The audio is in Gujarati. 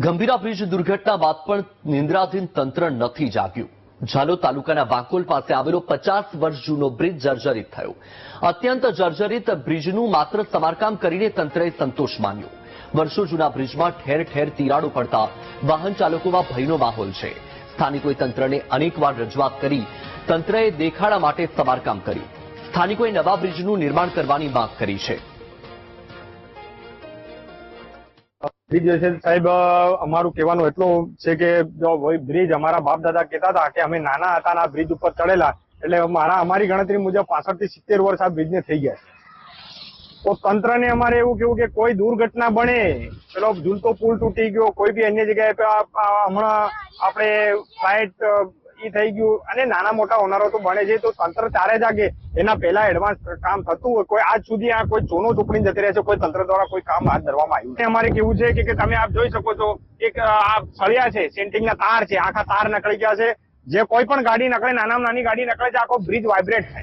ગંભીરા બ્રિજ દુર્ઘટના બાદ પણ નિંદ્રાધીન તંત્ર નથી જાગ્યું। ઝાલોદ તાલુકાના વાકોલ પાસે આવેલો 50 વર્ષ જૂનો બ્રિજ જર્જરિત થયો। અત્યંત જર્જરિત બ્રિજનું માત્ર સમારકામ કરીને તંત્રએ સંતોષ માન્યો। વર્ષો જૂના બ્રિજમાં ઠેર ઠેર તિરાડો પડતા વાહન ચાલકોમાં ભયનો માહોલ છે। સ્થાનિકોએ તંત્રને અનેકવાર રજૂઆત કરી તંત્રએ દેખાડા માટે સમારકામ કર્યું। સ્થાનિકોએ નવા બ્રિજનું નિર્માણ કરવાની માંગ કરી છે। સાહેબ, અમારું કહેવાનું એટલું છે કે જો બ્રિજ અમારા બાપ દાદા કહેતા હતા કે અમે નાના હતા આ બ્રિજ ઉપર ચડેલા, એટલે અમારી ગણતરી મુજબ 65 થી 70 વર્ષ આ બ્રિજને થઈ ગયા। તો તંત્રને અમારે એવું કેવું કે કોઈ દુર્ઘટના બને, પેલો ઝૂલતો પુલ તૂટી ગયો, કોઈ બી અન્ય જગ્યાએ હમણાં આપણે ફ્લાઇટ થઈ ગયું અને નાના મોટા હોનારો તો બને છે, તો તંત્ર ત્યારે જાગે એના પહેલા એડવાન્સ કામ થતું હોય। કોઈ આજ સુધી આ કોઈ ચોનો ચોપડીને જતી રહે છે, કોઈ તંત્ર દ્વારા કોઈ કામ હાથ ધરવામાં આવ્યું। અમારે કેવું છે કે તમે આપ જોઈ શકો છો, એક આ સળિયા છે, સેન્ટિંગના તાર છે, આખા તાર નકળી ગયા છે। જે કોઈ પણ ગાડી નકળે, નાનામાં નાની ગાડી નકળે છે, આખો બ્રિજ વાઇબ્રેટ થાય।